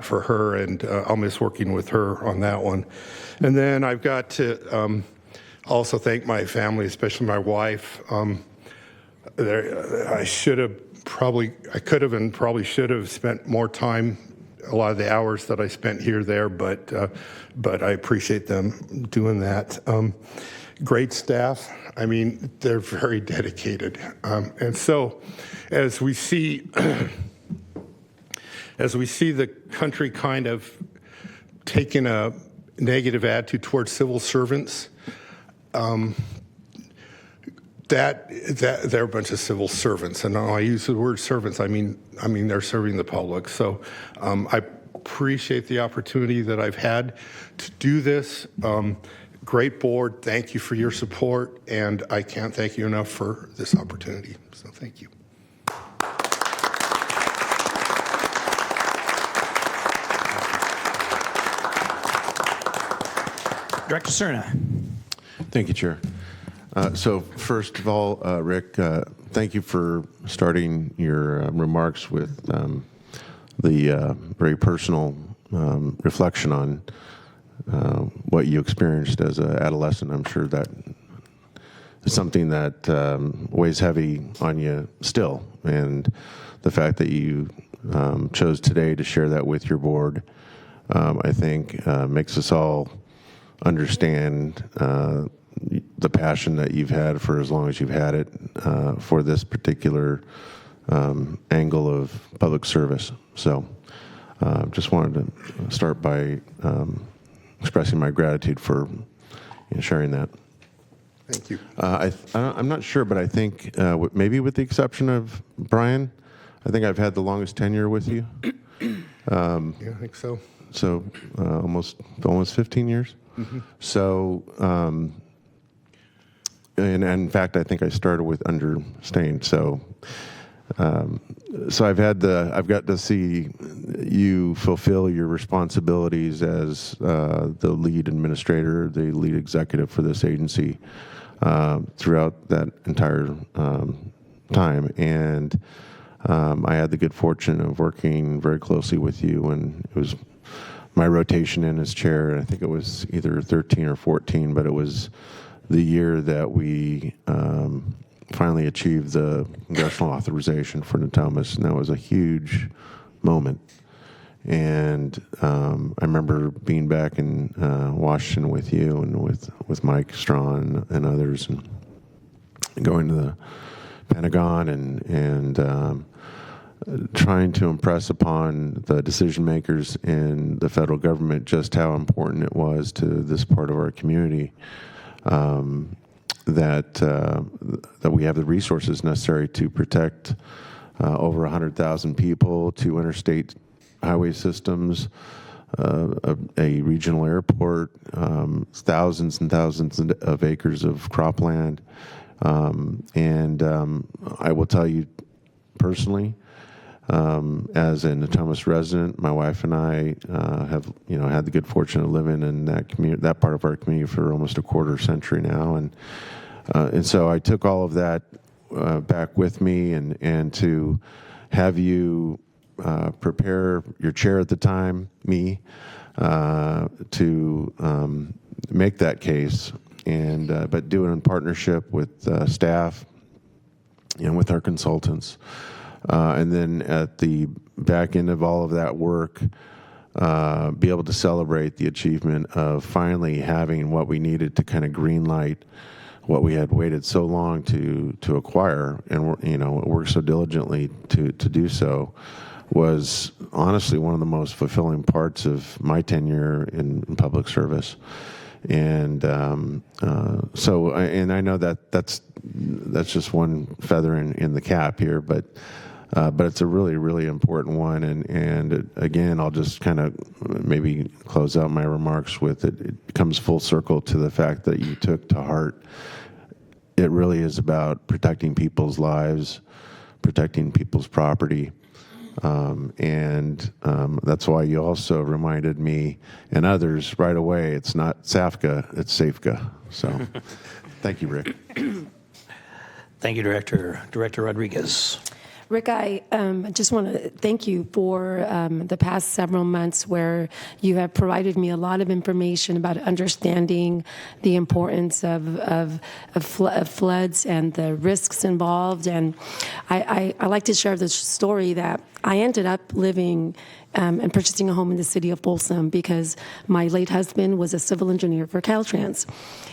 for her, and I'll miss working with her on that one. And then I've got to also thank my family, especially my wife. I could have and probably should have spent more time, a lot of the hours that I spent here there, but I appreciate them doing that. Great staff. I mean, they're very dedicated. And so as we see the country kind of taking a negative attitude towards civil servants, that they're a bunch of civil servants, and when I use the word servants, I mean they're serving the public. So I appreciate the opportunity that I've had to do this. Great board, thank you for your support, and I can't thank you enough for this opportunity. So thank you. Director Cerna. Thank you, Chair. So first of all, Rick, thank you for starting your remarks with the very personal reflection on what you experienced as an adolescent. I'm sure that is something that weighs heavy on you still, and the fact that you chose today to share that with your board, I think makes us all understand the passion that you've had for as long as you've had it for this particular angle of public service. So just wanted to start by expressing my gratitude for sharing that. Thank you. I'm not sure, but I think maybe with the exception of Brian, I think I've had the longest tenure with you. Yeah, I think so. So almost 15 years. Mm-hmm. So, and in fact, I think I started with under Stain. So So I've got to see you fulfill your responsibilities as the lead administrator, the lead executive for this agency throughout that entire time. And I had the good fortune of working very closely with you, and it was my rotation in as chair. I think it was either 13 or 14, but it was the year that we finally achieved the congressional authorization for Natomas, and that was a huge moment. And I remember being back in Washington with you and with Mike Strawn and others, and going to the Pentagon and trying to impress upon the decision makers in the federal government just how important it was to this part of our community. That we have the resources necessary to protect over 100,000 people, 2 interstate highway systems, a regional airport, thousands and thousands of acres of cropland. And I will tell you personally, as a Natomas resident, my wife and I have had the good fortune of living in that part of our community for almost a quarter century now, and so I took all of that back with me, and to have you prepare your chair at the time, me, to make that case, and but do it in partnership with staff and with our consultants. And then at the back end of all of that work, be able to celebrate the achievement of finally having what we needed to kind of green light what we had waited so long to acquire, and work so diligently to do so, was honestly one of the most fulfilling parts of my tenure in public service. And so I know that's just one feather in the cap here, but it's a really, really important one. And again, I'll just kind of maybe close out my remarks with it comes full circle to the fact that you took to heart. It really is about protecting people's lives, protecting people's property. And that's why you also reminded me and others right away, it's not SAFCA, it's SAFCA. So thank you, Rick. Thank you, Director. Director Rodriguez. Rick, I just want to thank you for the past several months where you have provided me a lot of information about understanding the importance of floods and the risks involved. And I like to share this story that I ended up living and purchasing a home in the city of Folsom because my late husband was a civil engineer for Caltrans.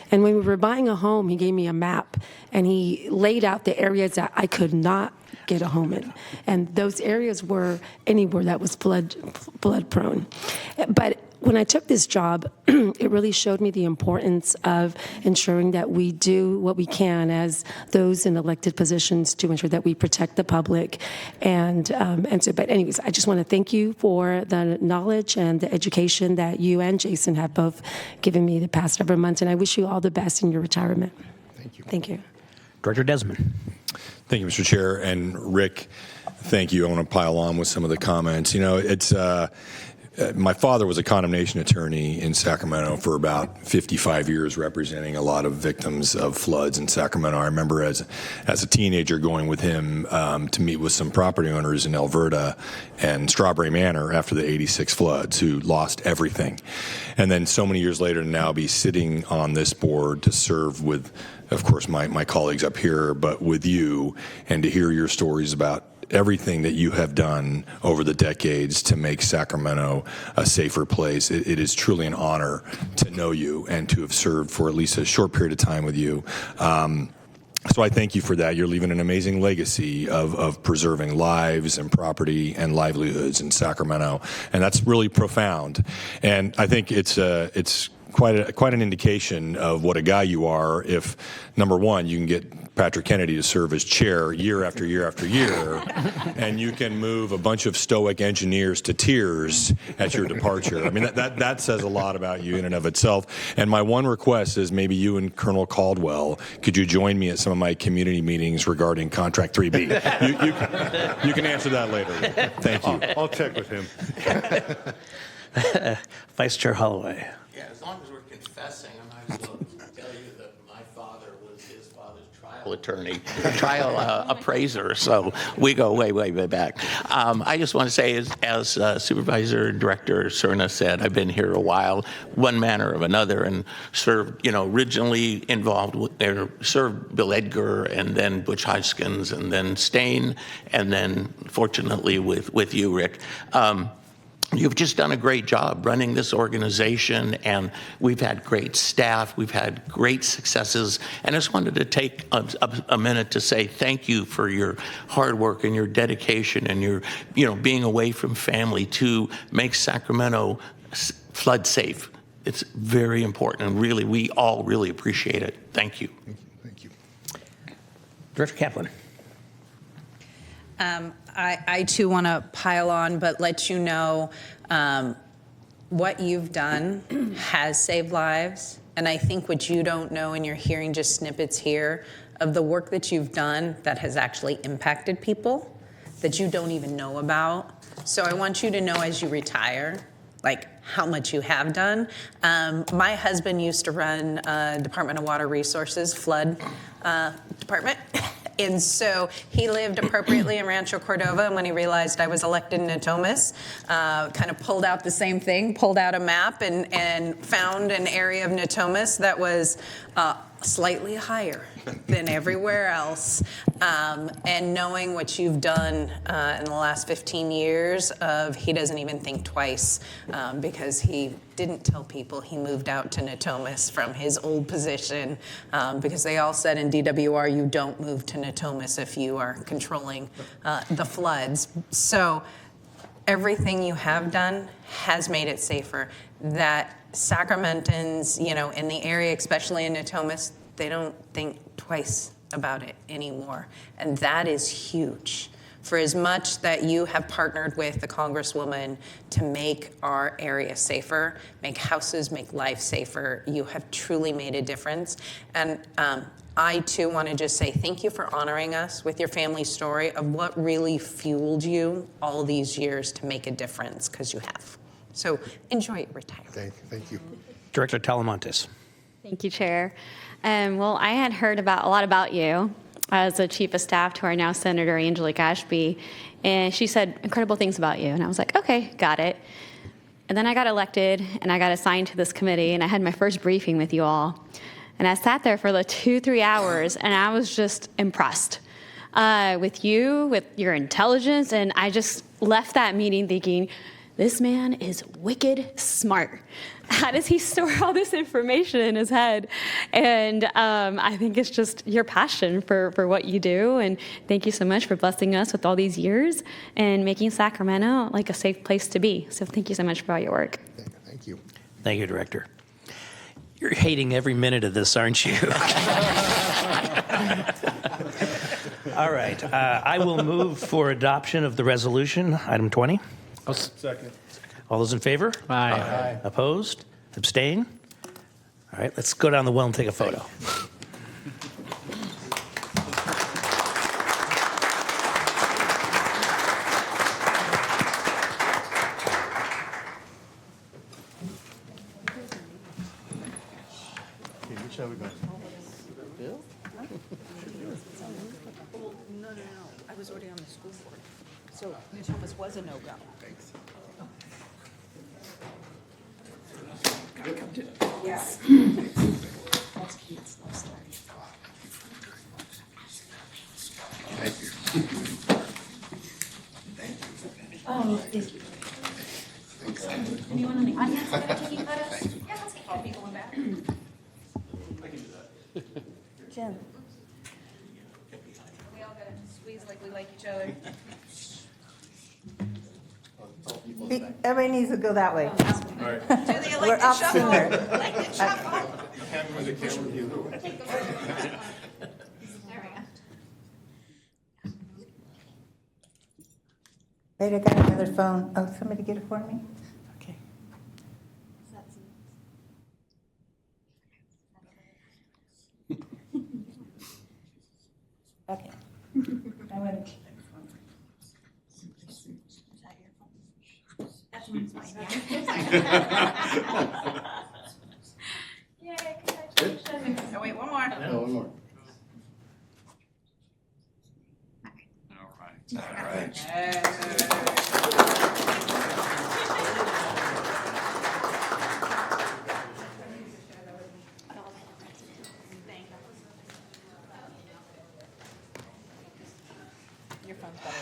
And when we were buying a home, he gave me a map, and he laid out the areas that I could not get a home in. And those areas were anywhere that was flood prone. But when I took this job, it really showed me the importance of ensuring that we do what we can as those in elected positions to ensure that we protect the public. But anyways, I just want to thank you for the knowledge and the education that you and Jason have both given me the past several months, and I wish you all the best in your retirement. Thank you. Thank you. Director Desmond. Thank you, Mr. Chair. And Rick, thank you. I want to pile on with some of the comments. It's my father was a condemnation attorney in Sacramento for about 55 years, representing a lot of victims of floods in Sacramento. I remember as a teenager going with him to meet with some property owners in Alberta and Strawberry Manor after the '86 floods who lost everything. And then so many years later to now be sitting on this board to serve with, of course, my colleagues up here, but with you, and to hear your stories about everything that you have done over the decades to make Sacramento a safer place. It is truly an honor to know you and to have served for at least a short period of time with you. So I thank you for that. You're leaving an amazing legacy of preserving lives and property and livelihoods in Sacramento, and that's really profound. And I think it's quite an indication of what a guy you are if, number one, you can get Patrick Kennedy to serve as chair year after year after year, and you can move a bunch of stoic engineers to tears at your departure. I mean, that says a lot about you in and of itself. And my one request is maybe you and Colonel Caldwell, could you join me at some of my community meetings regarding Contract 3B? You can answer that later. Thank you. I'll check with him. Vice Chair Holloway. Yeah, as long as we're confessing, I might as well tell you that my father was his father's trial attorney, trial appraiser, so we go way, way, way back. I just want to say, as Supervisor Director Cerna said, I've been here a while, one manner or another, and served, originally involved with, served Bill Edgar, and then Butch Hodgkins, and then Stain, and then fortunately with you, Rick. You've just done a great job running this organization, and we've had great staff. We've had great successes, and I just wanted to take a minute to say thank you for your hard work and your dedication and your, being away from family to make Sacramento flood safe. It's very important, and really, we all really appreciate it. Thank you. Thank you. Director Kaplan. I too want to pile on, but let you know what you've done has saved lives. And I think what you don't know, and you're hearing just snippets here of the work that you've done that has actually impacted people that you don't even know about. So I want you to know as you retire, like how much you have done. My husband used to run Department of Water Resources, flood department. And so he lived appropriately in Rancho Cordova, and when he realized I was elected in Natomas, kind of pulled out the same thing, pulled out a map and found an area of Natomas that was slightly higher than everywhere else. And knowing what you've done in the last 15 years of he doesn't even think twice because he didn't tell people he moved out to Natomas from his old position because they all said in DWR you don't move to Natomas if you are controlling the floods. So everything you have done has made it safer. That Sacramentans, in the area, especially in Natomas, they don't think twice about it anymore. And that is huge. For as much that you have partnered with the Congresswoman to make our area safer, make houses, make life safer, you have truly made a difference. And I, too, want to just say thank you for honoring us with your family story of what really fueled you all these years to make a difference, because you have. So enjoy your retirement. Thank you. Director Talamantes. Thank you, Chair. Well, I had heard a lot about you as a chief of staff to our now Senator Angelique Ashby, and she said incredible things about you. And I was like, okay, got it. And then I got elected, and I got assigned to this committee, and I had my first briefing with you all. And I sat there for like 2-3 hours, and I was just impressed with you, with your intelligence, and I just left that meeting thinking, this man is wicked smart. How does he store all this information in his head? And I think it's just your passion for what you do. And thank you so much for blessing us with all these years and making Sacramento like a safe place to be. So thank you so much for all your work. Thank you. Thank you, Director. You're hating every minute of this, aren't you? All right. I will move for adoption of the resolution, item 20. Second. All those in favor? Aye. Opposed? Abstain? All right, let's go down the well and take a photo. Which side we going? Bill? No. I was already on the school board. So Natomas was a no-go. Thanks. Yes. Thank you. Oh, thank you. Anyone in the audience want to take photos? Yeah, let's get all people in back. Jim. We all gotta squeeze like we like each other. Everybody needs to go that way. We're up sooner. Like the chop off? Have him in the camera view. All right. Wait, I got another phone. Oh, somebody get it for me? Okay. Okay. I'm going to. Oh, wait, one more. One more. Your phone's better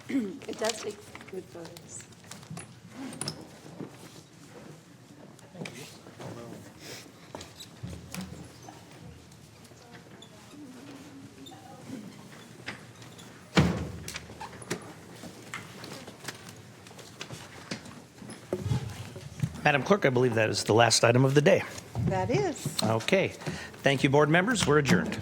than my phone. It does take good photos. Madam Clerk, I believe that is the last item of the day. That is. Okay. Thank you, board members. We're adjourned.